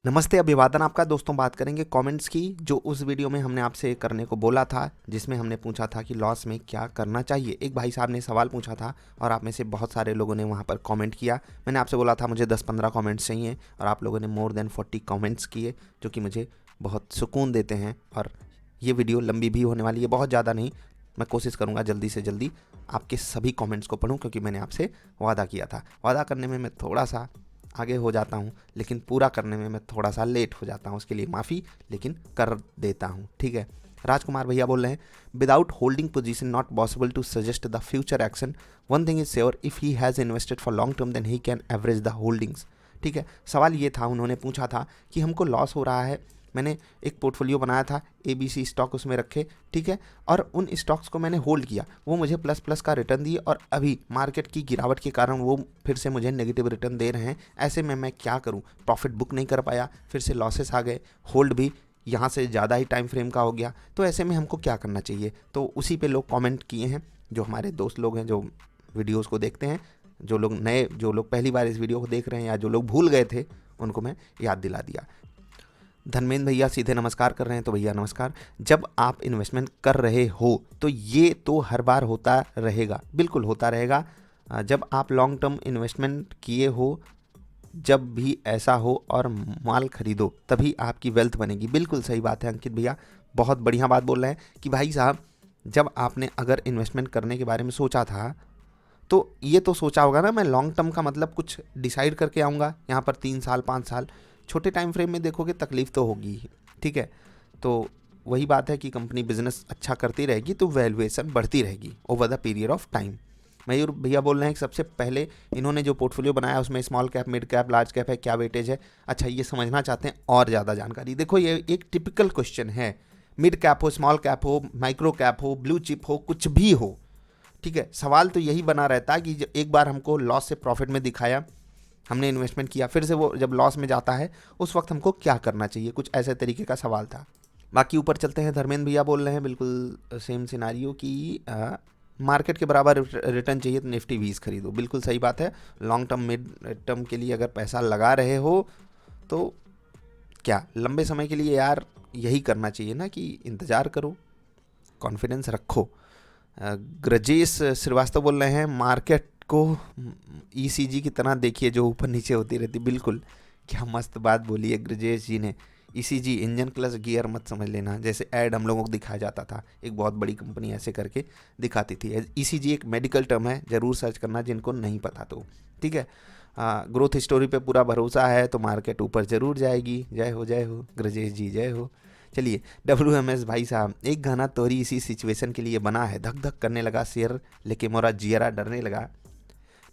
नमस्ते, अभिवादन आपका। दोस्तों, बात करेंगे कमेंट्स की, जो उस वीडियो में हमने आपसे करने को बोला था, जिसमें हमने पूछा था कि लॉस में क्या करना चाहिए। एक भाई साहब ने सवाल पूछा था और आप में से बहुत सारे लोगों ने वहां पर कमेंट किया। मैंने आपसे बोला था मुझे 10-15 कमेंट्स चाहिए और आप लोगों ने मोर देन 40 कमेंट्स किए, जो कि मुझे बहुत सुकून देते हैं। और ये वीडियो लंबी भी होने वाली है, बहुत ज़्यादा नहीं। मैं कोशिश करूँगा जल्दी से जल्दी आपके सभी कमेंट्स को पढूं, क्योंकि मैंने आपसे वादा किया था। वादा करने में मैं थोड़ा सा आगे हो जाता हूँ, लेकिन पूरा करने में मैं थोड़ा सा लेट हो जाता हूँ, उसके लिए माफ़ी, लेकिन कर देता हूँ, ठीक है। राजकुमार भैया बोल रहे हैं, without holding position not possible to suggest the future action. One thing is sure, if he has invested for long term then he can average the holdings. ठीक है, सवाल ये था, उन्होंने पूछा था कि हमको लॉस हो रहा है। मैंने एक पोर्टफोलियो बनाया था, ABC स्टॉक उसमें रखे, ठीक है, और उन स्टॉक्स को मैंने होल्ड किया, वो मुझे प्लस प्लस का रिटर्न दिए, और अभी मार्केट की गिरावट के कारण वो फिर से मुझे नेगेटिव रिटर्न दे रहे हैं। ऐसे में मैं क्या करूं? प्रॉफिट बुक नहीं कर पाया, फिर से लॉसेस आ गए, होल्ड भी यहाँ से ज़्यादा ही टाइम फ्रेम का हो गया। तो ऐसे में हमको क्या करना चाहिए? तो उसी पे लोग कमेंट किए हैं, जो हमारे दोस्त लोग हैं, जो वीडियोज़ को देखते हैं, जो लोग नए, जो लोग पहली बार इस वीडियो को देख रहे हैं, या जो लोग भूल गए थे, उनको मैं याद दिला दिया। धर्मेंद्र भैया सीधे नमस्कार कर रहे हैं, तो भैया नमस्कार। जब आप इन्वेस्टमेंट कर रहे हो तो ये तो हर बार होता रहेगा, बिल्कुल होता रहेगा। जब आप लॉन्ग टर्म इन्वेस्टमेंट किए हो, जब भी ऐसा हो और माल खरीदो, तभी आपकी वेल्थ बनेगी। बिल्कुल सही बात है अंकित भैया, बहुत बढ़िया बात बोल रहे हैं कि भाई साहब, जब आपने अगर इन्वेस्टमेंट करने के बारे में सोचा था, तो ये तो सोचा होगा ना, मैं लॉन्ग टर्म का मतलब कुछ डिसाइड करके आऊँगा, यहाँ पर 3 साल 5 साल। छोटे टाइम फ्रेम में देखोगे तकलीफ तो होगी ही, ठीक है। तो वही बात है कि कंपनी बिजनेस अच्छा करती रहेगी तो वैल्यूएशन बढ़ती रहेगी over the period of time. Mayur भैया बोल रहे हैं कि सबसे पहले इन्होंने जो पोर्टफोलियो बनाया उसमें small cap, mid cap, large cap है, क्या वेटेज है? अच्छा, ये समझना चाहते हैं और ज़्यादा जानकारी। देखो, ये एक टिपिकल क्वेश्चन है। मिड कैप हो, स्मॉल कैप हो, माइक्रो कैप हो, ब्लू चिप हो, कुछ भी हो, ठीक है, सवाल तो यही बना रहता है कि एक बार हमको लॉस से प्रॉफिट में दिखाया, हमने इन्वेस्टमेंट किया, फिर से वो जब लॉस में जाता है, उस वक्त हमको क्या करना चाहिए? कुछ ऐसे तरीके का सवाल था। बाकी ऊपर चलते हैं। धर्मेंद्र भैया बोल रहे हैं बिल्कुल सेम सिनारियो की, मार्केट के बराबर रिटर्न चाहिए तो निफ्टी 20 खरीदो। बिल्कुल सही बात है। लॉन्ग टर्म, मिड टर्म के लिए अगर पैसा लगा रहे हो तो क्या लंबे समय के लिए यार यही करना चाहिए ना, कि इंतज़ार करो, कॉन्फिडेंस रखो। ग्रजेश श्रीवास्तव बोल रहे हैं, मार्केट को ECG की तरह देखिए, जो ऊपर नीचे होती रहती। बिल्कुल, क्या मस्त बात बोली है ग्रजेश जी ने। ECG इंजन क्लच गियर मत समझ लेना, जैसे ऐड हम लोगों को दिखाया जाता था, एक बहुत बड़ी कंपनी ऐसे करके दिखाती थी। ECG एक मेडिकल टर्म है, ज़रूर सर्च करना जिनको नहीं पता तो, ठीक है। ग्रोथ स्टोरी पे पूरा भरोसा है तो मार्केट ऊपर ज़रूर जाएगी। जय हो ग्रजेश जी, जय हो। चलिए, WMS भाई साहब, एक गाना तोरी इसी सिचुएशन के लिए बना है, धक धक करने लगा शेयर, लेके मोरा जियरा डरने लगा।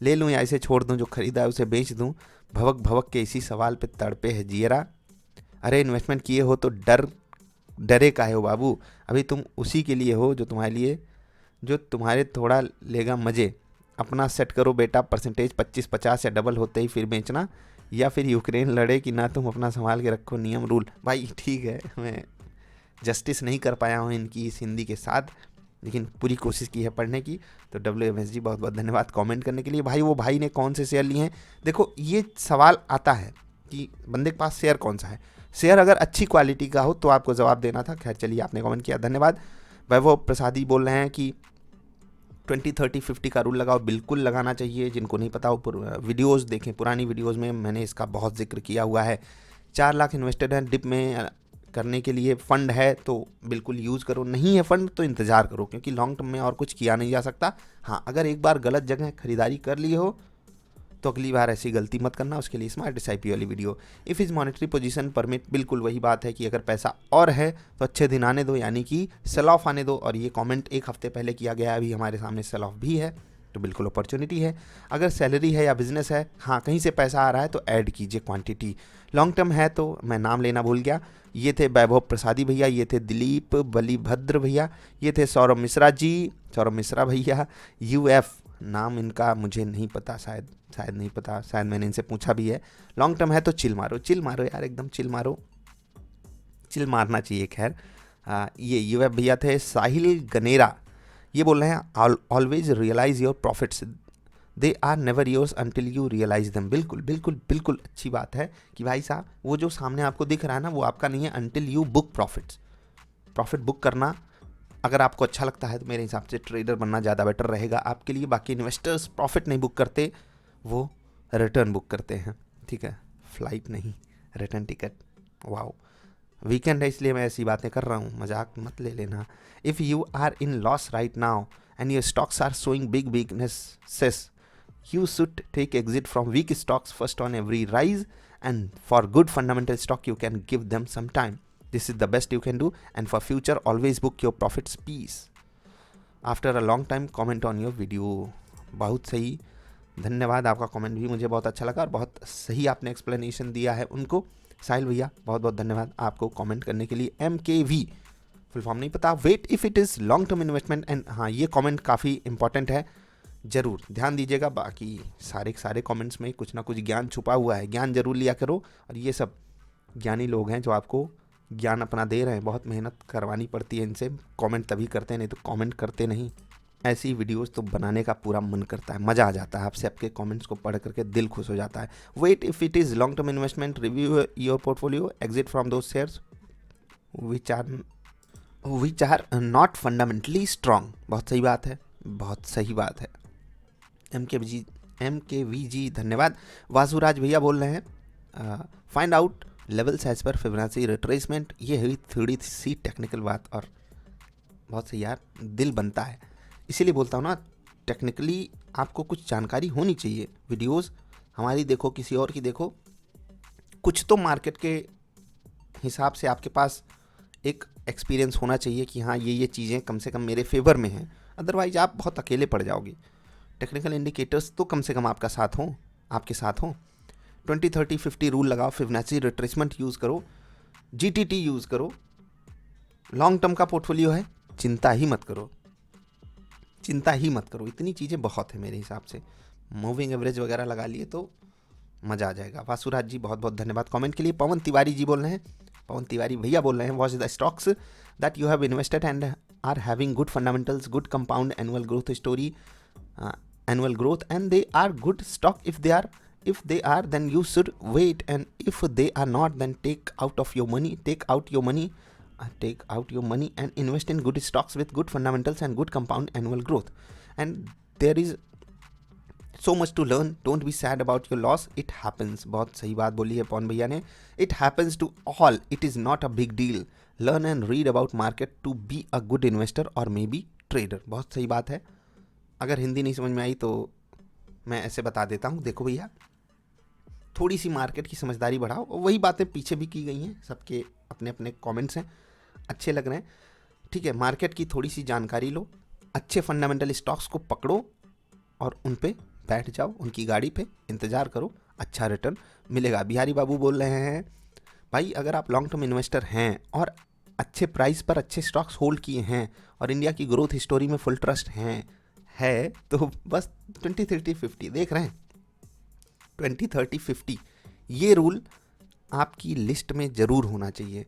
ले लूँ या इसे छोड़ दूँ, जो खरीदा है उसे बेच दूँ, भवक भवक के इसी सवाल पे तड़पे है जियरा। अरे इन्वेस्टमेंट किए हो तो डरे काहे हो बाबू? अभी तुम उसी के लिए हो जो तुम्हारे थोड़ा लेगा मज़े। अपना सेट करो बेटा परसेंटेज, 25-50 या डबल होते ही फिर बेचना, या फिर यूक्रेन लड़े कि ना, तुम अपना संभाल के रखो नियम रूल। भाई ठीक है, मैं जस्टिस नहीं कर पाया हूँ इनकी इस हिंदी के साथ, लेकिन पूरी कोशिश की है पढ़ने की। तो WMS जी, बहुत बहुत धन्यवाद कमेंट करने के लिए। भाई, वो भाई ने कौन से शेयर लिए हैं? देखो, ये सवाल आता है कि बंदे के पास शेयर कौन सा है। शेयर अगर अच्छी क्वालिटी का हो तो आपको जवाब देना था। खैर चलिए, आपने कमेंट किया, धन्यवाद। वैभव प्रसादी बोल रहे हैं कि 20-30-50 का रूल लगाओ। बिल्कुल लगाना चाहिए, जिनको नहीं पता वो वीडियोज़ देखें, पुरानी वीडियोज़ में मैंने इसका बहुत जिक्र किया हुआ है। 4 लाख इन्वेस्टेड हैं डिप में, करने के लिए फंड है तो बिल्कुल यूज़ करो, नहीं है फंड तो इंतज़ार करो, क्योंकि लॉन्ग टर्म में और कुछ किया नहीं जा सकता। हाँ, अगर एक बार गलत जगह खरीदारी कर ली हो तो अगली बार ऐसी गलती मत करना। उसके लिए स्मार्ट SIP वाली video. If is monetary position permit, बिल्कुल वही बात है कि अगर पैसा और है तो अच्छे दिन आने दो, यानी कि सेल ऑफ आने दो। और ये कमेंट एक हफ्ते पहले किया गया है, अभी हमारे सामने सेल ऑफ भी है, तो बिल्कुल अपॉर्चुनिटी है। अगर सैलरी है या बिजनेस है, हाँ कहीं से पैसा आ रहा है तो ऐड कीजिए क्वांटिटी। लॉन्ग टर्म है तो मैं नाम लेना भूल गया, ये थे वैभव प्रसादी भैया, ये थे दिलीप बलिभद्र भैया, ये थे सौरभ मिश्रा जी, सौरभ मिश्रा भैया। UF नाम इनका मुझे नहीं पता, शायद नहीं पता, शायद मैंने इनसे पूछा भी है। लॉन्ग टर्म है तो चिल मारो यार, एकदम चिल मारो, चिल मारना चाहिए। खैर, ये UF भैया थे। साहिल गनेरा ये बोल रहे हैं, always realise your profits, they are never yours until you realise them. बिल्कुल बिल्कुल बिल्कुल अच्छी बात है कि भाई साहब वो जो सामने आपको दिख रहा है ना वो आपका नहीं है until you book profits. Profit book करना अगर आपको अच्छा लगता है तो मेरे हिसाब से ट्रेडर बनना ज़्यादा बेटर रहेगा आपके लिए। बाकी इन्वेस्टर्स प्रॉफिट नहीं बुक करते, वो रिटर्न बुक करते हैं, ठीक है, फ्लाइट नहीं, रिटर्न टिकट। वाओ, वीकेंड है इसलिए मैं ऐसी बातें कर रहा हूँ, मजाक मत ले लेना। If you are in loss right now and your stocks are showing big weaknesses, you should take exit from weak stocks first on every rise, and for good fundamental stock you can give them some time. This is the best you can do, and for future always book your profits peace. After a long time comment on your video. बहुत सही, धन्यवाद, आपका comment भी मुझे बहुत अच्छा लगा और बहुत सही आपने एक्सप्लेनेशन दिया है उनको। साहिल भैया बहुत बहुत धन्यवाद आपको कमेंट करने के लिए। MKV फुल फॉर्म नहीं पता, wait if it is long term investment and, हाँ ये कमेंट काफ़ी इंपॉर्टेंट है, ज़रूर ध्यान दीजिएगा। बाकी सारे कमेंट्स में कुछ ना कुछ ज्ञान छुपा हुआ है, ज्ञान जरूर लिया करो। और ये सब ज्ञानी लोग हैं जो आपको ज्ञान अपना दे रहे हैं, बहुत मेहनत करवानी पड़ती है इनसे। कमेंट तभी करते हैं, नहीं तो कमेंट करते नहीं। ऐसी वीडियोस तो बनाने का पूरा मन करता है, मज़ा आ जाता है, आपसे आपके कमेंट्स को पढ़ करके दिल खुश हो जाता है। Wait if it is long term investment, review your portfolio, exit from those shares which are not fundamentally strong. बहुत सही बात है, बहुत सही बात है। MKV जी धन्यवाद। वासुराज भैया बोल रहे हैं find out levels as per Fibonacci retracement. ये हुई थोड़ी सी टेक्निकल बात और बहुत सही यार, दिल बनता है, इसीलिए बोलता हूँ ना, टेक्निकली आपको कुछ जानकारी होनी चाहिए। वीडियोस हमारी देखो, किसी और की देखो, कुछ तो मार्केट के हिसाब से आपके पास एक एक्सपीरियंस होना चाहिए कि हाँ ये चीज़ें कम से कम मेरे फेवर में हैं, अदरवाइज आप बहुत अकेले पड़ जाओगे। टेक्निकल इंडिकेटर्स तो कम से कम आपके साथ हों। 20-30-50 रूल लगाओ, फिबोनाची रिट्रेसमेंट यूज़ करो, GTT यूज़ करो। लॉन्ग टर्म का पोर्टफोलियो है, चिंता ही मत करो, इतनी चीज़ें बहुत है मेरे हिसाब से। मूविंग एवरेज वगैरह लगा लिए तो मज़ा आ जाएगा। वासुराज जी बहुत बहुत धन्यवाद कमेंट के लिए। पवन तिवारी जी बोल रहे हैं, पवन तिवारी भैया बोल रहे हैं, watch the stocks that you have invested and are having good fundamentals, good compound annual growth story, annual growth, and they are good stock. If they are then you should wait, and if they are not then take out your money and invest in good stocks with good fundamentals and good compound annual growth. And there is so much to learn, don't be sad about your loss, it happens। बहुत सही बात बोली है पवन भैया ने, it happens to all, it is not a big deal, learn and read about market to be a good investor or maybe trader। बहुत सही बात है। अगर हिंदी नहीं समझ में आई तो मैं ऐसे बता देता हूँ, देखो भैया थोड़ी सी मार्केट की समझदारी बढ़ाओ, वही बातें पीछे भी की गई हैं, सबके अपने अपने कमेंट्स हैं, अच्छे लग रहे हैं, ठीक है। मार्केट की थोड़ी सी जानकारी लो, अच्छे फंडामेंटल स्टॉक्स को पकड़ो और उन पे बैठ जाओ, उनकी गाड़ी पे इंतज़ार करो, अच्छा रिटर्न मिलेगा। बिहारी बाबू बोल रहे हैं भाई अगर आप लॉन्ग टर्म इन्वेस्टर हैं और अच्छे प्राइस पर अच्छे स्टॉक्स होल्ड किए हैं और इंडिया की ग्रोथ स्टोरी में फुल ट्रस्ट है तो बस 20-30-50 देख रहे हैं, 20-30-50 ये रूल आपकी लिस्ट में ज़रूर होना चाहिए।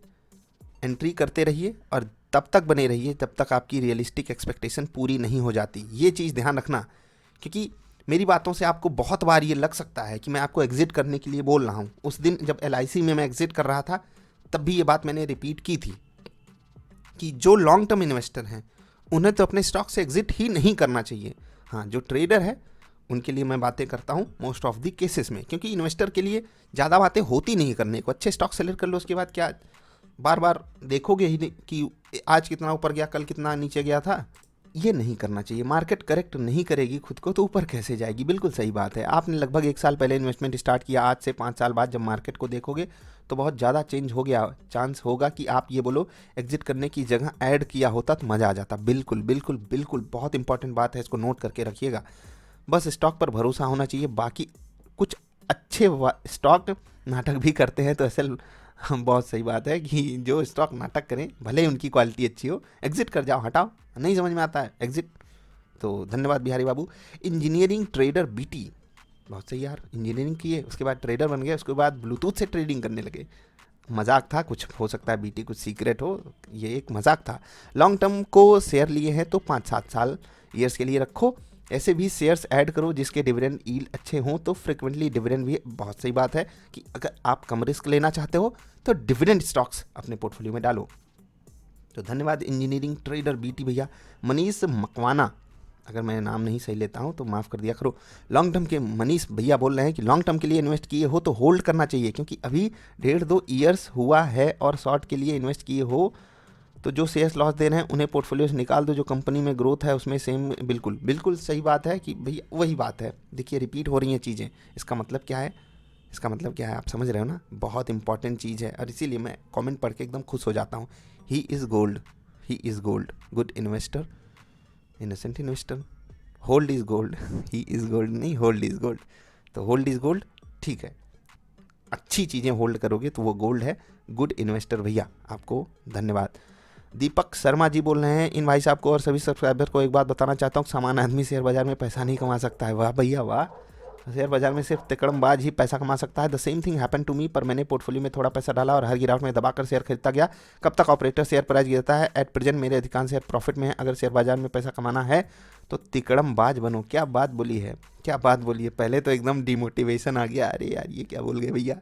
एंट्री करते रहिए और तब तक बने रहिए जब तक आपकी रियलिस्टिक एक्सपेक्टेशन पूरी नहीं हो जाती। ये चीज़ ध्यान रखना, क्योंकि मेरी बातों से आपको बहुत बार ये लग सकता है कि मैं आपको एग्जिट करने के लिए बोल रहा हूँ। उस दिन जब LIC में मैं एग्जिट कर रहा था तब भी ये बात मैंने रिपीट की थी कि जो लॉन्ग टर्म इन्वेस्टर हैं उन्हें तो अपने स्टॉक से एग्जिट ही नहीं करना चाहिए। हाँ, जो ट्रेडर है उनके लिए मैं बातें करता हूँ मोस्ट ऑफ द केसेस में, क्योंकि इन्वेस्टर के लिए ज़्यादा बातें होती नहीं करने को। अच्छे स्टॉक सेलेक्ट कर लो, उसके बाद क्या बार बार देखोगे ही नहीं कि आज कितना ऊपर गया, कल कितना नीचे गया था। ये नहीं करना चाहिए। मार्केट करेक्ट नहीं करेगी खुद को तो ऊपर कैसे जाएगी। बिल्कुल सही बात है। आपने लगभग 1 साल पहले इन्वेस्टमेंट स्टार्ट किया, आज से 5 साल बाद जब मार्केट को देखोगे तो बहुत ज़्यादा चेंज हो गया। चांस होगा कि आप ये बोलो एग्जिट करने की जगह ऐड किया होता तो मज़ा आ जाता। बिल्कुल बिल्कुल बिल्कुल बहुत इंपॉर्टेंट बात है, इसको नोट करके रखिएगा। बस स्टॉक पर भरोसा होना चाहिए। बाकी कुछ अच्छे स्टॉक नाटक भी करते हैं तो ऐसे बहुत सही बात है कि जो स्टॉक नाटक करें भले ही उनकी क्वालिटी अच्छी हो, एग्जिट कर जाओ, हटाओ, नहीं समझ में आता है एग्जिट। तो धन्यवाद बिहारी बाबू। इंजीनियरिंग ट्रेडर BT, बहुत सही यार, इंजीनियरिंग किए उसके बाद ट्रेडर बन गए, उसके बाद ब्लूटूथ से ट्रेडिंग करने लगे। मजाक था, कुछ हो सकता है BT कुछ सीक्रेट हो, ये एक मजाक था। लॉन्ग टर्म को शेयर लिए हैं तो 5-7 साल ईयर्स के लिए रखो, ऐसे भी शेयर्स ऐड करो जिसके डिविडेंड यील्ड अच्छे हों, तो फ्रिक्वेंटली डिविडेंड भी बहुत सही बात है कि अगर आप कम रिस्क लेना चाहते हो तो डिविडेंड स्टॉक्स अपने पोर्टफोलियो में डालो। तो धन्यवाद इंजीनियरिंग ट्रेडर बीटी भैया। मनीष मकवाना, अगर मैं नाम नहीं सही लेता हूँ तो माफ़ कर दिया करो। लॉन्ग टर्म के मनीष भैया बोल रहे हैं कि लॉन्ग टर्म के लिए इन्वेस्ट किए हो तो होल्ड करना चाहिए, क्योंकि अभी 1.5-2 ईयर्स हुआ है, और शॉर्ट के लिए इन्वेस्ट किए हो तो जो शेयर्स लॉस दे रहे हैं उन्हें पोर्टफोलियो से निकाल दो, जो कंपनी में ग्रोथ है उसमें सेम। बिल्कुल बिल्कुल सही बात है कि भैया वही बात है। देखिए रिपीट हो रही हैं चीज़ें, इसका मतलब क्या है, इसका मतलब क्या है आप समझ रहे हो ना, बहुत इंपॉर्टेंट चीज़ है, और इसीलिए मैं कमेंट पढ़ के एकदम खुश हो जाता हूँ। He is gold, he is gold, good investor, innocent investor, hold is gold, he is gold नहीं, होल्ड इज़ गोल्ड। तो होल्ड इज़ गोल्ड, ठीक है, अच्छी चीज़ें होल्ड करोगे तो वो गोल्ड है। गुड इन्वेस्टर भैया, आपको धन्यवाद। दीपक शर्मा जी बोल रहे हैं, इन भाई साहब को और सभी सब्सक्राइबर को एक बात बताना चाहता हूँ, सामान्य आदमी शेयर बाजार में पैसा नहीं कमा सकता है। वाह भैया वाह, शेयर बाजार में सिर्फ तिकड़मबाज ही पैसा कमा सकता है। The same thing happen to me, पर मैंने पोर्टफोलियो में थोड़ा पैसा डाला और हर गिरावट में दबाकर शेयर खरीदता गया। कब तक ऑपरेटर शेयर प्राइस गिरता है? एट प्रेजेंट मेरे अधिकांश शेयर प्रॉफिट में है। अगर शेयर बाजार में पैसा कमाना है तो तिकड़मबाज बनो। क्या बात बोली है, क्या बात बोली है, पहले तो एकदम डिमोटिवेशन आ गया, अरे यार ये क्या बोल गए भैया।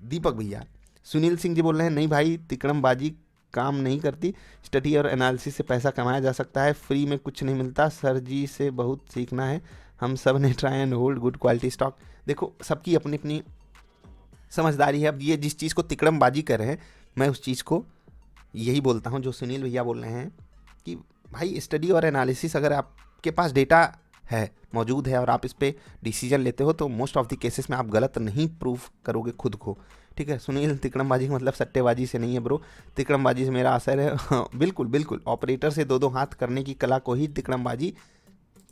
दीपक भैया, सुनील सिंह जी बोल रहे हैं, नहीं भाई तिकड़मबाजी काम नहीं करती, स्टडी और एनालिसिस से पैसा कमाया जा सकता है, फ्री में कुछ नहीं मिलता। सर जी से बहुत सीखना है, हम सब ने try and hold good quality stock. देखो सबकी अपनी अपनी समझदारी है। अब ये जिस चीज़ को तिकड़मबाजी कर रहे हैं, मैं उस चीज़ को यही बोलता हूँ जो सुनील भैया बोल रहे हैं कि भाई स्टडी और एनालिसिस, अगर आपके पास डेटा है, मौजूद है, और आप इस पर डिसीजन लेते हो तो मोस्ट ऑफ द केसेस में आप गलत नहीं प्रूफ करोगे खुद को। ठीक है, सुनील तिकड़मबाजी का मतलब सट्टेबाजी से नहीं है ब्रो, तिकड़मबाजी से मेरा असर है। हाँ, बिल्कुल बिल्कुल, ऑपरेटर से दो दो हाथ करने की कला को ही तिकड़मबाजी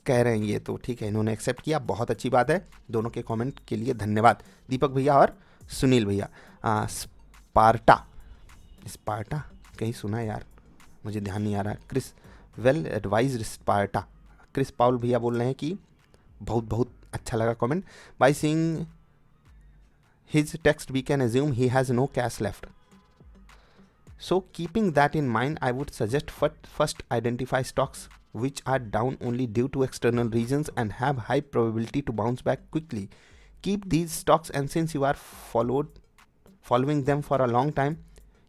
कह रहे हैं ये तो। ठीक है, इन्होंने एक्सेप्ट किया, बहुत अच्छी बात है। दोनों के कमेंट के लिए धन्यवाद, दीपक भैया और सुनील भैया। स्पार्टा, स्पार्टा कहीं सुना यार, मुझे ध्यान नहीं आ रहा। Chris, well advised Sparta. Chris Paul भैया बोल रहे हैं कि बहुत बहुत अच्छा लगा कमेंट। By seeing his text we can assume he has no cash left. So keeping that in mind, I would suggest first identify stocks which are down only due to external reasons and have high probability to bounce back quickly. Keep these stocks, and since you are following them for a long time,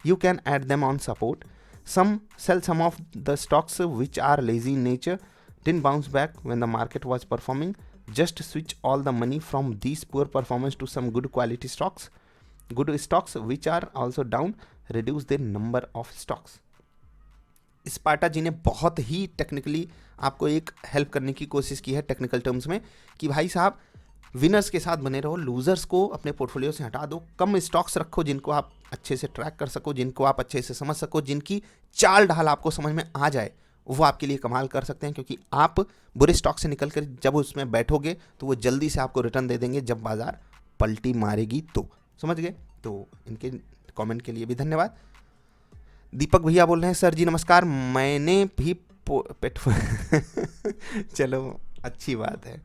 you can add them on support. Sell some of the stocks which are lazy in nature, didn't bounce back when the market was performing. Just switch all the money from these poor performance to some good quality stocks. Good stocks which are also down, reduce the number of stocks. Sparta ji ने बहुत ही technically आपको एक help करने की कोशिश की है technical terms में, कि भाई साहब विनर्स के साथ बने रहो, लूजर्स को अपने पोर्टफोलियो से हटा दो, कम स्टॉक्स रखो जिनको आप अच्छे से ट्रैक कर सको, जिनको आप अच्छे से समझ सको, जिनकी चाल ढाल आपको समझ में आ जाए, वो आपके लिए कमाल कर सकते हैं। क्योंकि आप बुरे स्टॉक से निकल कर जब उसमें बैठोगे तो वो जल्दी से आपको रिटर्न दे देंगे जब बाजार पलटी मारेगी। तो समझ गए, तो इनके कमेंट के लिए भी धन्यवाद। दीपक भैया बोल रहे हैं, सर जी नमस्कार, मैंने भी चलो अच्छी बात है,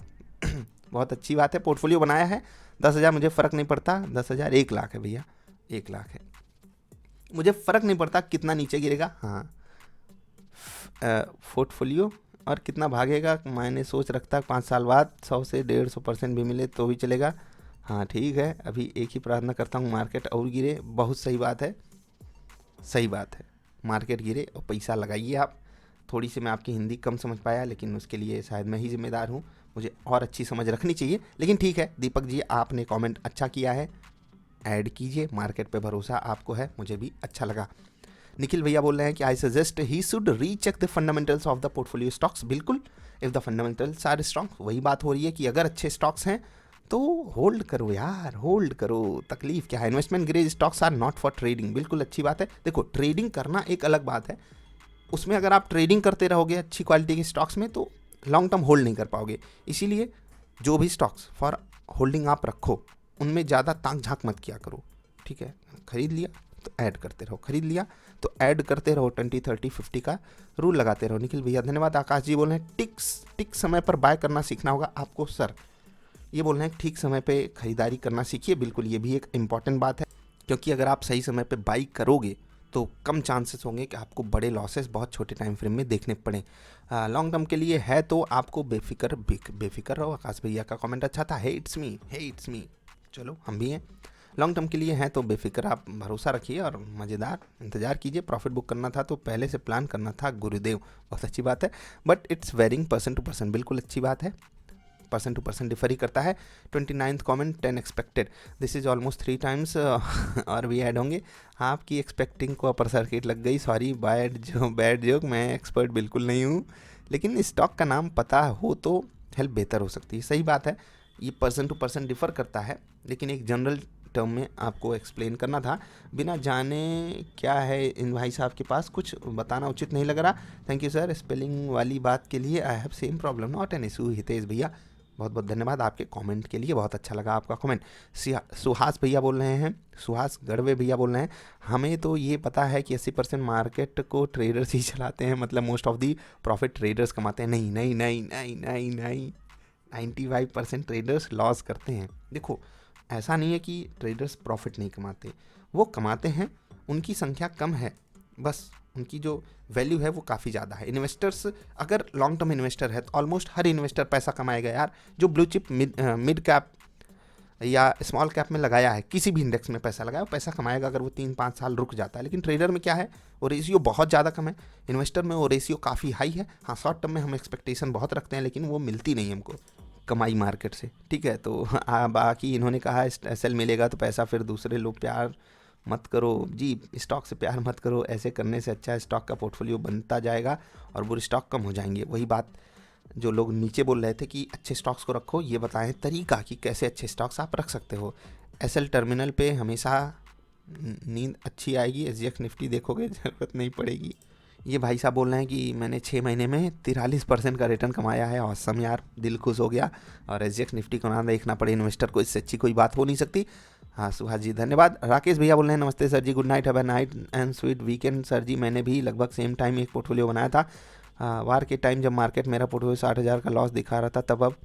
बहुत अच्छी बात है, पोर्टफोलियो बनाया है। 10,000 मुझे फ़र्क नहीं पड़ता, 10,000 1 लाख है भैया, 1 लाख है, मुझे फ़र्क नहीं पड़ता कितना नीचे गिरेगा। हाँ, पोर्टफोलियो और कितना भागेगा, मैंने सोच रखता 5 साल बाद 100 से 150% भी मिले तो भी चलेगा। हाँ ठीक है, अभी एक ही प्रार्थना करता हूँ, मार्केट और गिरे। बहुत सही बात है, सही बात है, मार्केट गिरे और पैसा लगाइए आप। थोड़ी सी मैं आपकी हिंदी कम समझ पाया, लेकिन उसके लिए शायद मैं ही जिम्मेदार हूँ, मुझे और अच्छी समझ रखनी चाहिए। लेकिन ठीक है दीपक जी, आपने कमेंट अच्छा किया है, ऐड कीजिए, मार्केट पे भरोसा आपको है, मुझे भी अच्छा लगा। निखिल भैया बोल रहे हैं कि I suggest he should recheck the fundamentals of the portfolio stocks. बिल्कुल, if the fundamentals are strong, वही बात हो रही है कि अगर अच्छे स्टॉक्स हैं तो होल्ड करो यार, होल्ड करो, तकलीफ क्या है। Investment grade stocks are not for trading, बिल्कुल अच्छी बात है। देखो ट्रेडिंग करना एक अलग बात है, उसमें अगर आप ट्रेडिंग करते रहोगे अच्छी क्वालिटी के स्टॉक्स में तो लॉन्ग टर्म होल्ड नहीं कर पाओगे। इसीलिए जो भी स्टॉक्स फॉर होल्डिंग आप रखो, उनमें ज़्यादा ताक झाँक मत किया करो। ठीक है, खरीद लिया तो ऐड करते रहो, खरीद लिया तो ऐड करते रहो, 20, 30, 50 का रूल लगाते रहो। निखिल भैया धन्यवाद। आकाश जी बोल रहे हैं ठीक समय पर बाय करना सीखना होगा आपको। सर ये बोल रहे हैं ठीक समय पे खरीदारी करना सीखिए, बिल्कुल ये भी एक इम्पॉर्टेंट बात है, क्योंकि अगर आप सही समय पे बाई करोगे तो कम चांसेस होंगे कि आपको बड़े लॉसेस बहुत छोटे टाइम फ्रेम में देखने पड़े। लॉन्ग टर्म के लिए है तो आपको बेफिक्र रहो। आकाश भैया का कमेंट अच्छा था, हे इट्स मी। चलो हम भी हैं। लॉन्ग टर्म के लिए हैं तो बेफिक्र आप भरोसा रखिए और मज़ेदार इंतजार कीजिए। प्रॉफिट बुक करना था तो पहले से प्लान करना था, गुरुदेव। बहुत अच्छी बात है, but it's varying person to person. बिल्कुल अच्छी बात है, पर्सन टू पर्सन डिफर ही करता है। 29th comment 10 expected, this is almost 3 times और भी ऐड होंगे। आपकी एक्सपेक्टिंग को अपर सर्किट लग गई, सॉरी बैड जोक, मैं एक्सपर्ट बिल्कुल नहीं हूँ, लेकिन स्टॉक का नाम पता हो तो हेल्प बेहतर हो सकती है। सही बात है, ये पर्सन टू पर्सन डिफर करता है, लेकिन एक जनरल टर्म में आपको एक्सप्लेन करना था। बिना जाने क्या है इन भाई साहब के पास, कुछ बताना उचित नहीं लग रहा। थैंक यू सर, स्पेलिंग वाली बात के लिए I have same problem, not an issue. Hitesh भैया बहुत बहुत धन्यवाद आपके कमेंट के लिए, बहुत अच्छा लगा आपका कमेंट। सुहास भैया बोल रहे हैं, सुहास गढ़वे भैया बोल रहे हैं, हमें तो ये पता है कि 80% मार्केट को ट्रेडर्स ही चलाते हैं, मतलब most of the profit traders कमाते हैं। नहीं नहीं नहीं नहीं नहीं नहीं, 95% ट्रेडर्स लॉस करते हैं। देखो ऐसा नहीं है कि ट्रेडर्स प्रॉफिट नहीं कमाते, वो कमाते हैं, उनकी संख्या कम है, बस उनकी जो वैल्यू है वो काफ़ी ज़्यादा है। इन्वेस्टर्स अगर लॉन्ग टर्म इन्वेस्टर है तो ऑलमोस्ट हर इन्वेस्टर पैसा कमाएगा यार। जो ब्लू चिप मिड कैप या स्मॉल कैप में लगाया है, किसी भी इंडेक्स में पैसा लगाया, वो पैसा कमाएगा अगर वो 3-5 साल रुक जाता है। लेकिन ट्रेडर में क्या है, वो रेशियो बहुत ज़्यादा कम है, इन्वेस्टर में वो रेशियो काफ़ी हाई है। हाँ, शॉर्ट टर्म में हम एक्सपेक्टेशन बहुत रखते हैं, लेकिन वो मिलती नहीं हमको कमाई मार्केट से, ठीक है। तो बाकी इन्होंने कहा एसएल मिलेगा तो पैसा फिर दूसरे लोग प्यार मत करो जी, स्टॉक से प्यार मत करो, ऐसे करने से अच्छा है स्टॉक का पोर्टफोलियो बनता जाएगा और वो स्टॉक कम हो जाएंगे। वही बात जो लोग नीचे बोल रहे थे कि अच्छे स्टॉक्स को रखो, ये बताएं तरीका कि कैसे अच्छे स्टॉक्स आप रख सकते हो। एसएल टर्मिनल पे हमेशा नींद अच्छी आएगी, एसजीएक्स निफ्टी देखोगे ज़रूरत नहीं पड़ेगी। ये भाई साहब बोल रहे हैं कि मैंने 6 महीने में 43% का रिटर्न कमाया है। ऑसम यार, दिल खुश हो गया। और एसजीएक्स निफ्टी को ना देखना पड़े इन्वेस्टर को, इससे अच्छी कोई बात हो नहीं सकती। हाँ सुहास जी धन्यवाद। राकेश भैया बोल रहे हैं नमस्ते sir ji, good night, have a night and sweet weekend. Sir ji मैंने भी लगभग सेम टाइम एक पोर्टफोलियो बनाया था। वार के टाइम जब मार्केट मेरा पोर्टफोलियो 60,000 का लॉस दिखा रहा था, तब अब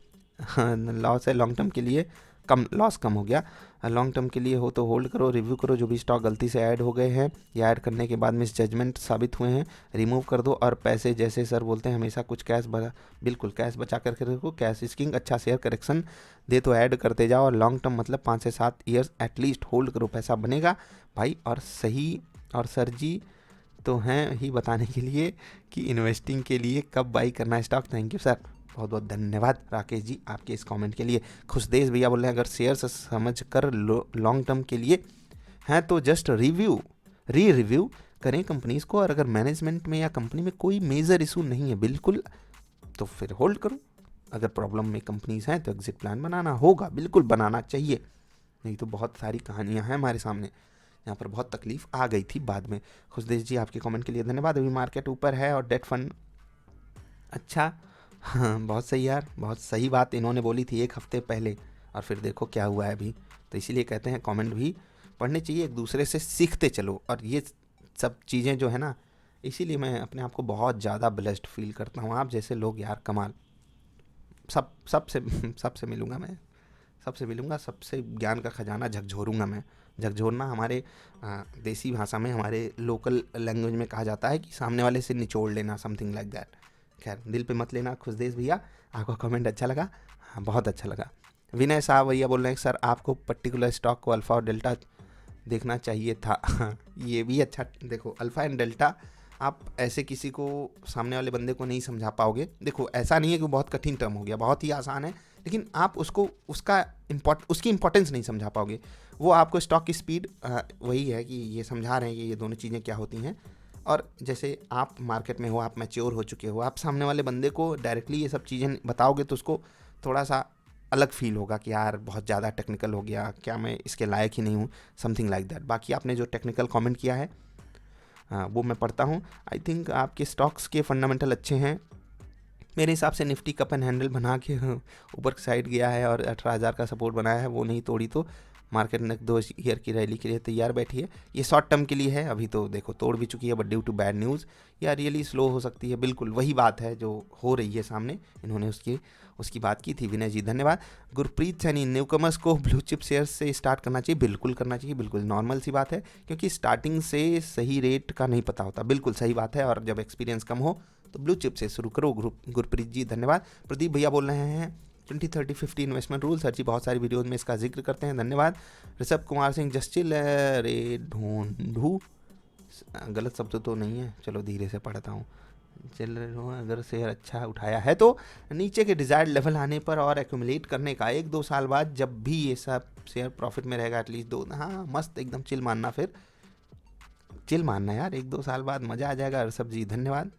लॉस है। लॉन्ग टर्म के लिए लॉस कम हो गया। लॉन्ग टर्म के लिए हो तो होल्ड करो, रिव्यू करो, जो भी स्टॉक गलती से ऐड हो गए हैं या ऐड करने के बाद मिस जजमेंट साबित हुए हैं रिमूव कर दो। और पैसे जैसे सर बोलते हैं हमेशा कुछ कैश बिल्कुल कैश बचा करके रखो। कैश इज किंग, अच्छा शेयर करेक्शन दे तो ऐड करते जाओ। और लॉन्ग टर्म मतलब 5 से 7 ईयर्स एटलीस्ट होल्ड करो, पैसा बनेगा भाई। और सही, और सर जी तो हैं ही बताने के लिए कि इन्वेस्टिंग के लिए कब बाई करना है स्टॉक। थैंक यू सर, बहुत बहुत धन्यवाद राकेश जी आपके इस कमेंट के लिए। खुशदेश भैया बोल रहे हैं अगर शेयर्स समझ कर लॉन्ग टर्म के लिए हैं तो जस्ट रिव्यू करें कंपनीज को, और अगर मैनेजमेंट में या कंपनी में कोई मेजर इशू नहीं है बिल्कुल, तो फिर होल्ड करो। अगर प्रॉब्लम में कंपनीज हैं तो एग्जिट प्लान बनाना होगा, बिल्कुल बनाना चाहिए, नहीं तो बहुत सारी कहानियाँ हैं हमारे सामने। यहाँ पर बहुत तकलीफ आ गई थी बाद में। खुशदेश जी आपके कमेंट के लिए धन्यवाद। अभी मार्केट ऊपर है और डेट फंड अच्छा, हाँ बहुत सही यार, बहुत सही बात इन्होंने बोली थी 1 हफ्ते पहले, और फिर देखो क्या हुआ है अभी। तो इसीलिए कहते हैं कमेंट भी पढ़ने चाहिए, एक दूसरे से सीखते चलो। और ये सब चीज़ें जो है ना, इसीलिए मैं अपने आप को बहुत ज़्यादा ब्लेस्ड फील करता हूँ। आप जैसे लोग यार कमाल, सबसे मिलूँगा मैं, सबसे ज्ञान का खजाना झकझोरूंगा मैं। झकझोरना हमारे देसी भाषा में, हमारे लोकल लैंग्वेज में कहा जाता है कि सामने वाले से निचोड़ लेना, समथिंग लाइक दैट। खैर दिल पे मत लेना। खुशदेश भैया आपका कमेंट अच्छा लगा, हाँ बहुत अच्छा लगा। विनय साहब भैया बोल रहे हैं सर आपको पर्टिकुलर स्टॉक को अल्फ़ा और डेल्टा देखना चाहिए था। ये भी अच्छा, देखो अल्फ़ा एंड डेल्टा आप ऐसे किसी को, सामने वाले बंदे को नहीं समझा पाओगे। देखो ऐसा नहीं है कि बहुत कठिन टर्म हो गया, बहुत ही आसान है, लेकिन आप उसको उसकी इंपॉर्टेंस नहीं समझा पाओगे। वो आपको स्टॉक की स्पीड वही है कि ये समझा रहे हैं कि ये दोनों चीज़ें क्या होती हैं। और जैसे आप मार्केट में हो, आप मैच्योर हो चुके हो, आप सामने वाले बंदे को डायरेक्टली ये सब चीज़ें बताओगे तो उसको थोड़ा सा अलग फील होगा कि यार बहुत ज़्यादा टेक्निकल हो गया, क्या मैं इसके लायक ही नहीं हूँ, समथिंग लाइक दैट। बाकी आपने जो टेक्निकल कमेंट किया है वो मैं पढ़ता हूँ। आई थिंक आपके स्टॉक्स के फंडामेंटल अच्छे हैं। मेरे हिसाब से निफ्टी कप एंड हैंडल बना के ऊपर साइड गया है और 18,000 का सपोर्ट बनाया है, वो नहीं तोड़ी तो मार्केट ने 2 ईयर की रैली के लिए तैयार बैठी है। ये शॉर्ट टर्म के लिए है, अभी तो देखो तोड़ भी चुकी है, but due to bad news या रियली स्लो हो सकती है। बिल्कुल वही बात है जो हो रही है सामने, इन्होंने उसकी बात की थी। विनय जी धन्यवाद। गुरप्रीत सैनी, न्यू कमर्स को ब्लू चिप शेयर्स से स्टार्ट करना चाहिए। बिल्कुल करना चाहिए, बिल्कुल नॉर्मल सी बात है, क्योंकि स्टार्टिंग से सही रेट का नहीं पता होता। बिल्कुल सही बात है, और जब एक्सपीरियंस कम हो तो ब्लू चिप से शुरू करो। गुरप्रीत जी धन्यवाद। प्रदीप भैया बोल रहे हैं 20-30-50 इन्वेस्टमेंट रूल, सर जी बहुत सारी वीडियोज में इसका जिक्र करते हैं, धन्यवाद। ऋषभ कुमार सिंह, जस्टिल रे ढूंढू, गलत शब्द तो नहीं है, चलो धीरे से पढ़ता हूँ। चल रहे हो, अगर शेयर अच्छा उठाया है तो नीचे के डिजायर्ड लेवल आने पर और एक्यूमुलेट करने का 1-2 साल बाद, जब भी ये सब शेयर प्रॉफिट में रहेगा एटलीस्ट 2, हाँ मस्त एकदम चिल मानना, फिर चिल मानना यार, 1-2 साल बाद मज़ा आ जाएगा। ऋषभ जी धन्यवाद।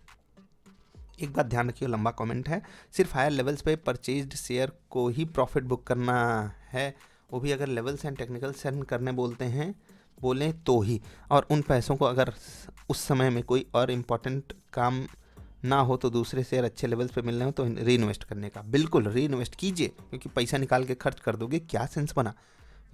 एक बात ध्यान रखिए, लंबा कमेंट है, सिर्फ हायर लेवल्स पे परचेज्ड शेयर को ही प्रॉफिट बुक करना है, वो भी अगर लेवल्स एंड टेक्निकल सेंड करने बोलें तो ही, और उन पैसों को अगर उस समय में कोई और इम्पोर्टेंट काम ना हो तो दूसरे शेयर अच्छे लेवल्स पे मिल रहे हो तो री इन्वेस्ट करने का, बिल्कुल री इन्वेस्ट कीजिए, क्योंकि पैसा निकाल के खर्च कर दोगे, क्या सेंस बना।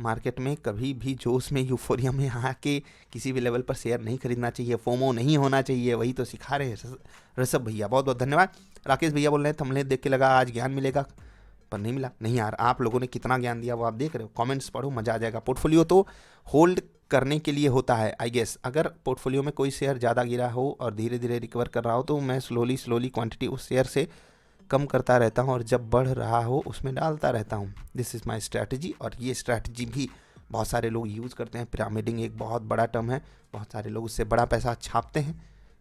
मार्केट में कभी भी जोश में यूफोरिया में आके किसी भी लेवल पर शेयर नहीं खरीदना चाहिए, फोमो नहीं होना चाहिए, वही तो सिखा रहे हैं ऋषभ भैया, बहुत बहुत धन्यवाद। राकेश भैया बोल रहे हैं थंबनेल देख के लगा आज ज्ञान मिलेगा, पर नहीं मिला। नहीं यार, आप लोगों ने कितना ज्ञान दिया वो आप देख रहे हो, कमेंट्स पढ़ो, मजा आ जाएगा। पोर्टफोलियो तो होल्ड करने के लिए होता है आई गेस। अगर पोर्टफोलियो में कोई शेयर ज़्यादा गिरा हो और धीरे धीरे रिकवर कर रहा हो तो मैं स्लोली क्वांटिटी उस शेयर से कम करता रहता हूँ, और जब बढ़ रहा हो उसमें डालता रहता हूँ। दिस इज़ माई स्ट्रैटेजी, और ये स्ट्रैटेजी भी बहुत सारे लोग यूज़ करते हैं। पिरामिडिंग एक बहुत बड़ा टर्म है, बहुत सारे लोग उससे बड़ा पैसा छापते हैं।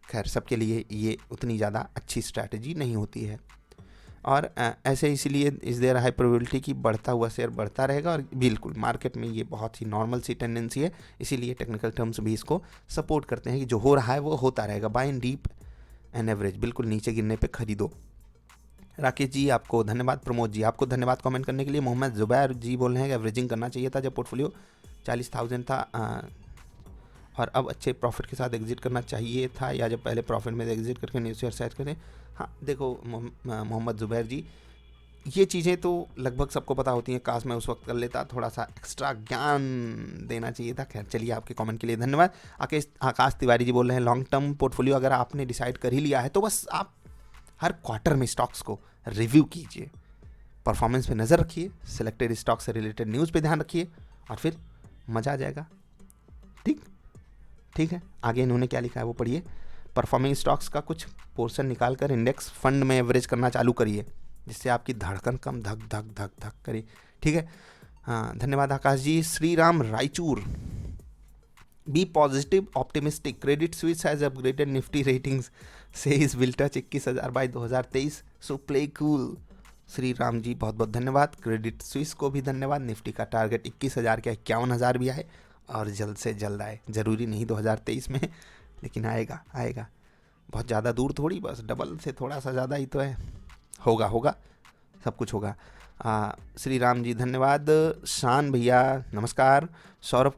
खैर, सबके लिए ये उतनी ज़्यादा अच्छी स्ट्रैटेजी नहीं होती है, और ऐसे इसीलिए इस देर हाई प्रोबेबिलिटी की बढ़ता हुआ शेयर बढ़ता रहेगा, और बिल्कुल मार्केट में ये बहुत ही नॉर्मल सी टेंडेंसी है, इसीलिए टेक्निकल टर्म्स भी इसको सपोर्ट करते हैं कि जो हो रहा है वो होता रहेगा। Buy in dip and average, बिल्कुल नीचे गिरने पे खरीदो। राकेश जी आपको धन्यवाद। प्रमोद जी आपको धन्यवाद कमेंट करने के लिए। मोहम्मद जुबैर जी बोल रहे हैं कि एवरेजिंग करना चाहिए था जब पोर्टफोलियो 40,000 था, और अब अच्छे प्रॉफिट के साथ एग्जिट करना चाहिए था, या जब पहले प्रॉफिट में एग्जिट करके न्यू शेयर सेट करें। हाँ देखो मोहम्मद जुबैर जी, ये चीज़ें तो लगभग सबको पता होती हैं, काश मैं उस वक्त कर लेता, थोड़ा सा एक्स्ट्रा ज्ञान देना चाहिए था। खैर चलिए, आपके कमेंट के लिए धन्यवाद। आकाश तिवारी जी बोल रहे हैं लॉन्ग टर्म पोर्टफोलियो अगर आपने डिसाइड कर ही लिया है तो बस आप हर क्वार्टर में स्टॉक्स को रिव्यू कीजिए, परफॉर्मेंस पे नज़र रखिए, सिलेक्टेड स्टॉक से रिलेटेड न्यूज़ पे ध्यान रखिए, और फिर मज़ा आ जाएगा। ठीक है, आगे इन्होंने क्या लिखा है वो पढ़िए। परफॉर्मिंग स्टॉक्स का कुछ पोर्शन निकाल कर इंडेक्स फंड में एवरेज करना चालू करिए, जिससे आपकी धड़कन कम धक धक धक धक करे। ठीक है, हाँ धन्यवाद Akash ji. Shri Ram Raichur, B positive optimistic, Credit Suisse has upgraded Nifty ratings, says will touch 21,000 by 2023, so play cool. Shri Ram ji बहुत बहुत धन्यवाद। क्रेडिट स्विस को भी धन्यवाद। निफ्टी का टारगेट 21,000 क्या 51,000 भी आए, और जल्द से जल्द आए, ज़रूरी नहीं 2023 में, लेकिन आएगा आएगा, बहुत ज़्यादा दूर थोड़ी, बस डबल से थोड़ा सा ज़्यादा ही तो है, होगा सब कुछ होगा। श्री राम जी धन्यवाद। शान भैया नमस्कार। सौरभ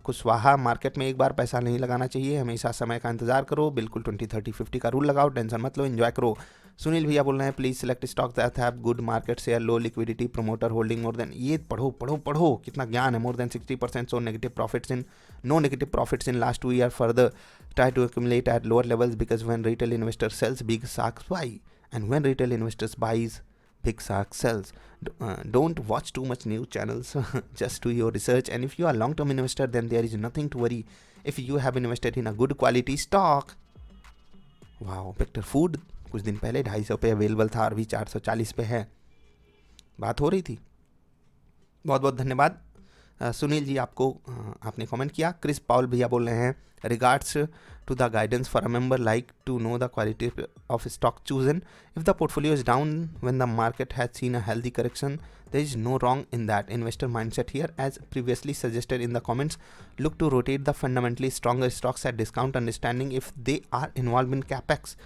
कुशवाहा, मार्केट में एक बार पैसा नहीं लगाना चाहिए, हमेशा समय का इंतजार करो, बिल्कुल 20-30-50 का रूल लगाओ, टेंशन मत लो, एंजॉय करो। सुनील भैया बोल रहे हैं please select stock that have good market share, low liquidity, promoter holding more than, ये पढ़ो कितना ज्ञान है, more than 60%, so negative profits in no negative profits in last 2 years, further try to accumulate at lower levels, because when retail investor sells, big sharks buy, and when retail investors buys, big shark sells. Don't watch too much news channels, just do your research, and if you are long term investor then there is nothing to worry if you have invested in a good quality stock. wow, Vector Food कुछ दिन पहले 250 पे available था और अभी 440 पे है, बात हो रही थी। बहुत बहुत धन्यवाद सुनील जी, आपने कमेंट किया। क्रिस पाउल भैया बोल रहे हैं regards to the guidance for a member like to know the quality of stock chosen, if the portfolio is down when the market has seen a healthy correction, there is no wrong in that investor mindset here, as previously suggested in the comments. Look to rotate the fundamentally stronger stocks at discount, understanding if they are involved in capex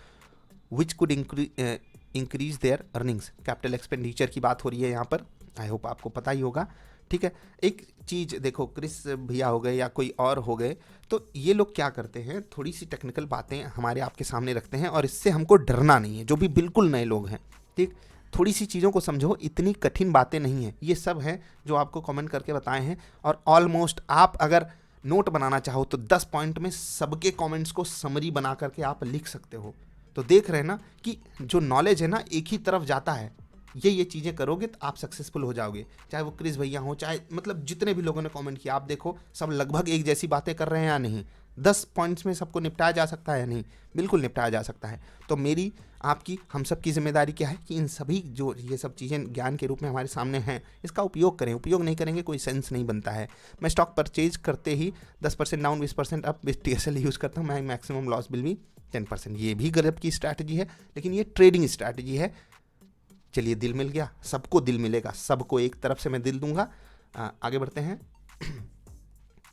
which could increase their earnings. Capital expenditure की बात हो रही है यहाँ पर, I hope आपको पता ही होगा। ठीक है, एक चीज़ देखो, क्रिस भैया हो गए या कोई और हो गए, तो ये लोग क्या करते हैं, थोड़ी सी टेक्निकल बातें हमारे आपके सामने रखते हैं, और इससे हमको डरना नहीं है, जो भी बिल्कुल नए लोग हैं। ठीक, थोड़ी सी चीज़ों को समझो, इतनी कठिन बातें नहीं हैं। ये सब हैं जो आपको कमेंट करके बताए हैं, और ऑलमोस्ट आप अगर नोट बनाना चाहो तो 10 पॉइंट में सबके कमेंट्स को समरी बना करके आप लिख सकते हो। तो देख रहे हैं ना कि जो नॉलेज है ना एक ही तरफ जाता है। ये चीज़ें करोगे तो आप सक्सेसफुल हो जाओगे। चाहे वो क्रिस भैया हो, चाहे मतलब जितने भी लोगों ने कमेंट किया, आप देखो सब लगभग एक जैसी बातें कर रहे हैं या नहीं। 10 पॉइंट्स में सबको निपटाया जा सकता है या नहीं? बिल्कुल निपटाया जा सकता है। तो मेरी, आपकी, हम सब की जिम्मेदारी क्या है कि इन सभी जो ये सब चीज़ें ज्ञान के रूप में हमारे सामने हैं, इसका उपयोग करें। उपयोग नहीं करेंगे कोई सेंस नहीं बनता है। मैं स्टॉक परचेज करते ही 10% down 20% up with TSL use करता हूँ। मैं मैक्सिमम लॉस बिल भी 10%। ये भी गजब की स्ट्रैटेजी है, लेकिन ये ट्रेडिंग स्ट्रैटेजी है। चलिए, दिल मिल गया, सबको दिल मिलेगा, सबको एक तरफ से मैं दिल दूंगा। आगे बढ़ते हैं।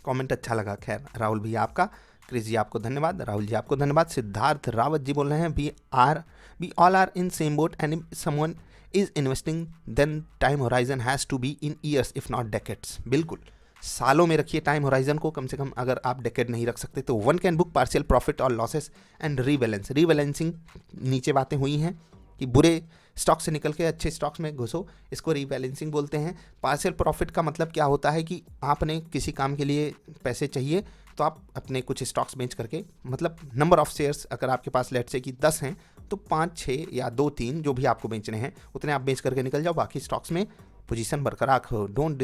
कमेंट अच्छा लगा, खैर राहुल भैया आपका, क्रिस जी आपको धन्यवाद, राहुल जी आपको धन्यवाद। सिद्धार्थ रावत जी बोल रहे हैं we all are in same boat and if someone is investing then time horizon has to be in years if not decades. बिल्कुल, सालों में रखिए टाइम होराइजन को, कम से कम अगर आप डेकेड नहीं रख सकते तो। One can book partial profit और लॉसेस एंड रीबैलेंसिंग। नीचे बातें हुई हैं कि बुरे स्टॉक से निकल के अच्छे स्टॉक्स में घुसो, इसको रीबैलेंसिंग बोलते हैं। पार्शियल प्रॉफिट का मतलब क्या होता है कि आपने किसी काम के लिए पैसे चाहिए तो आप अपने कुछ स्टॉक्स बेच करके, मतलब नंबर ऑफ शेयर्स अगर आपके पास लेट से कि 10 हैं तो 5, 6 या 2, 3 जो भी आपको बेचने हैं उतने आप बेच करके निकल जाओ, बाकी स्टॉक्स में पोजीशन बरकरार रखो। Don't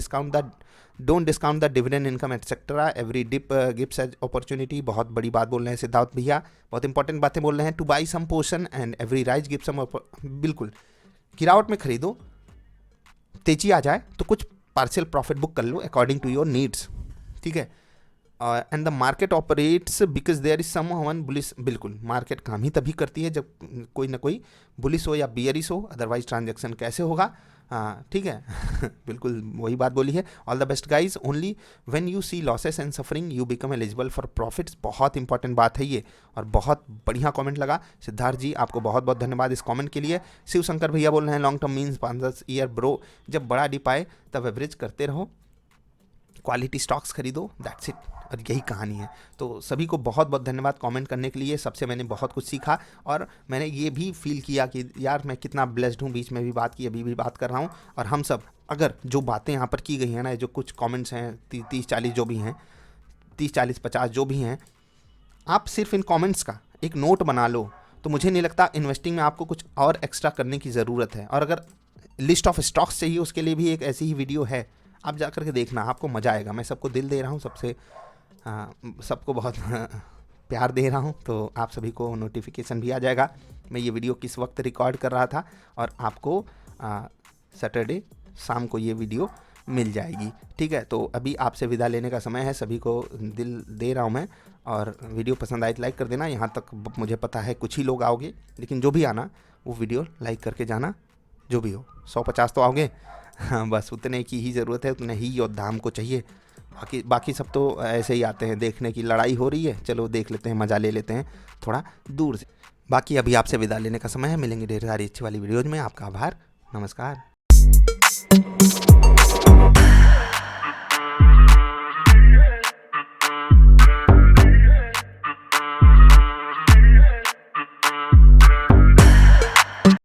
discount the dividend income etcetera, every dip gives as opportunity. बहुत बड़ी बात बोल रहे हैं सिद्धार्थ भैया, बहुत इंपॉर्टेंट बातें बोल रहे हैं। To buy some portion and every rise gives some. बिल्कुल, गिरावट में खरीदो, तेजी आ जाए तो कुछ पार्शियल प्रॉफिट बुक कर लो अकॉर्डिंग टू योर नीड्स, ठीक है। And the market operates because there is someone bullish. बिल्कुल, मार्केट काम ही तभी करती है जब कोई ना कोई बुलिश हो या बियरिश हो, अदरवाइज ट्रांजैक्शन कैसे होगा? हाँ, ठीक है। बिल्कुल वही बात बोली है। All the best guys, only when you see losses and suffering you become eligible for profits. बहुत इंपॉर्टेंट बात है ये, और बहुत बढ़िया कमेंट लगा। सिद्धार्थ जी आपको बहुत बहुत धन्यवाद इस कमेंट के लिए। शिव शंकर भैया बोल रहे हैं long term means 5-10 year bro, जब बड़ा डिप आए तब एवरेज करते रहो, क्वालिटी स्टॉक्स खरीदो, दैट्स इट। और यही कहानी है। तो सभी को बहुत बहुत धन्यवाद कमेंट करने के लिए। सबसे मैंने बहुत कुछ सीखा, और मैंने ये भी फील किया कि यार मैं कितना ब्लेस्ड हूँ। बीच में भी बात की, अभी भी बात कर रहा हूँ। और हम सब, अगर जो बातें यहाँ पर की गई हैं ना, जो कुछ कमेंट्स हैं 30-40 जो भी हैं, 30-40-50 जो भी हैं, आप सिर्फ इन कमेंट्स का एक नोट बना लो तो मुझे नहीं लगता इन्वेस्टिंग में आपको कुछ और एक्स्ट्रा करने की ज़रूरत है। और अगर लिस्ट ऑफ स्टॉक्स चाहिए उसके लिए भी एक ऐसी ही वीडियो है, आप जा कर के देखना, आपको मज़ा आएगा। मैं सबको दिल दे रहा हूँ, सबको बहुत प्यार दे रहा हूँ, तो आप सभी को नोटिफिकेशन भी आ जाएगा मैं ये वीडियो किस वक्त रिकॉर्ड कर रहा था, और आपको सैटरडे शाम को ये वीडियो मिल जाएगी, ठीक है। तो अभी आपसे विदा लेने का समय है, सभी को दिल दे रहा हूँ मैं। और वीडियो पसंद आए तो लाइक कर देना। यहाँ तक मुझे पता है कुछ ही लोग आओगे, लेकिन जो भी आना वो वीडियो लाइक करके जाना, जो भी हो। 150 तो आओगे, हाँ, बस उतने की ही ज़रूरत है, उतने ही योद्धा हमको चाहिए। बाकी सब तो ऐसे ही आते हैं देखने की लड़ाई हो रही है, चलो देख लेते हैं, मज़ा ले लेते हैं थोड़ा दूर से। बाकी अभी आपसे विदा लेने का समय है, मिलेंगे ढेर सारी अच्छी वाली वीडियोज़ में। आपका आभार, नमस्कार।